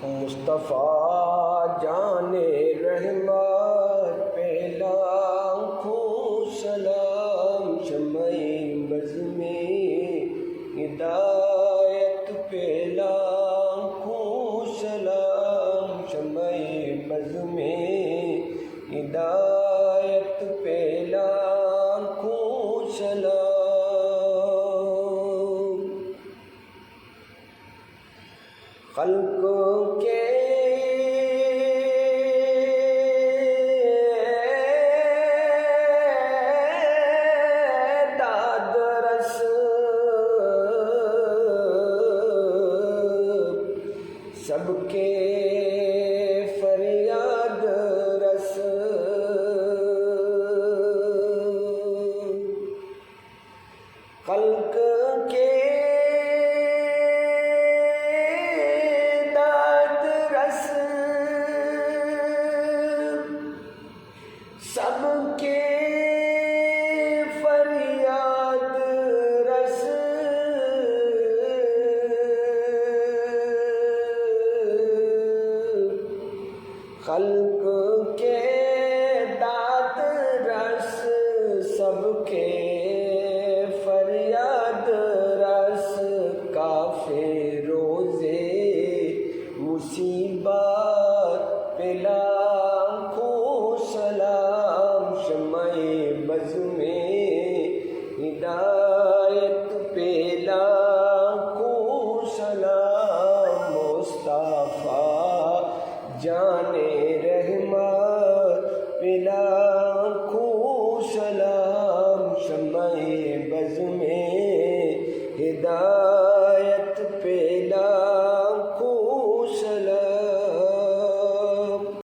مصطفیٰ جان رحمت پہ لاکھوں سلام، شمع بز میں ہدایت پہ لاکھوں سلام، شمع بز میں ہدایت پہ لاکھوں سلام۔ خلق کے داد رس، سب کے فریاد رس، خلق کے سب کے فریاد رس، خلق کے داد رس، سب کے فریاد رس، کافی روزے مصیبت پہ لاکھوں سلام، شمع بز میں ہدایت پہ لاکھوں سلام، مصطفیٰ جان